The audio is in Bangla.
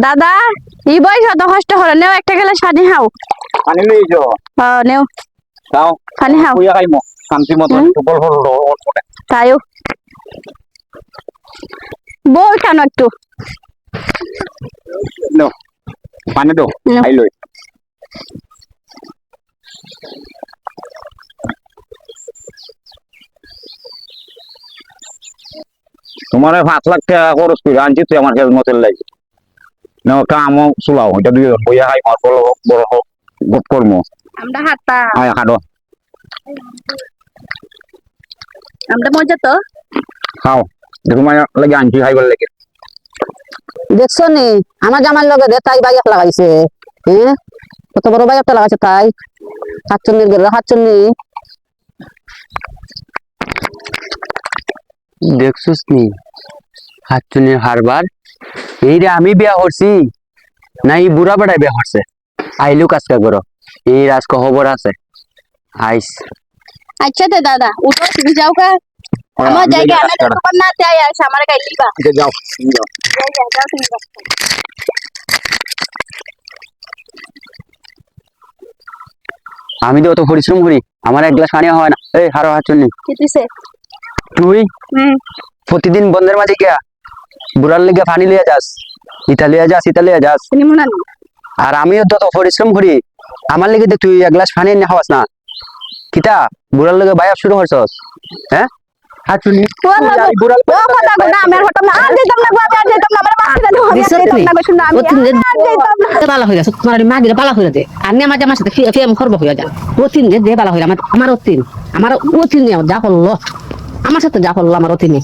দাদা ই বয়স অত কষ্ট হলো নেও একটা গেলে পানি খাও পানি লই যাও নেও দাও পানি খাও কুইয়া খাইমো শান্তি মতো বল বল তাইও বল কেন একটু নো পানি দাও খাই লই তোমার 5 লাখ টাকা খরচ করে আনছি তুই আমার কাছে মতের লাগে না একটা আমও চুলাও এটা দুই বইয়া খাই মার বড় হোক বড় হোক গোট করমো আমরা হাতা আয় খাডো আমরা মজা তো খাও দেখো মানে লাগে আনছি খাইবার লাগে দেখছো নি আমার জামার লগে দে তাই বাইক লাগাইছে হ্যাঁ কত বড় বাইক লাগাইছে তাই হাতচন্নির গেল হাতচন্নি দেখছিস নি হাতচুনির হারবার এই রে আমি বিয়া করছি না এই বুড়া বেড়াই বিয়া করছে আইলু কাজকা করো এই রাজক খবর আছে আইস আচ্ছা তো দাদা উঠো তুমি যাও কা আমার জায়গা আমি তোমার না তাই আইস আমার গাই লিবা যাও যাও তুমি যাও আমি তো অত পরিশ্রম করি আমার এক গ্লাস পানি হয় না এই হারো হাতচুনি কিতিছে তুই প্রতিদিন বন্ধের মাঝে গিয়া বুড়ার লেগে পানি লিয়ে যাস ইতালিয়া যাস তুমি মনে নি আর আমিও তো পরিশ্রম করি আমার লেগে তুই এক গ্লাস পানি এনে খাওয়াস না কিতা বুড়ার লেগে বায়া শুরু করছস হ্যাঁ হাতচুনি বুড়ার ও কথা গো না আমার হঠাৎ না আর দিতাম না গো আমি আর দিতাম না আমার বাচ্চা দাও আমি আর দিতাম না গো শুনো আমি আর দিতাম না বালা হয়ে গেছে তোমার মাগিরে বালা হয়ে দে আর নি আমার জামার সাথে ফিয়াম করবো হয়ে যা অতিন দে বালা হয়ে আমার অতিন যা করলো আমার সাথে যা করলো আমার অতিনে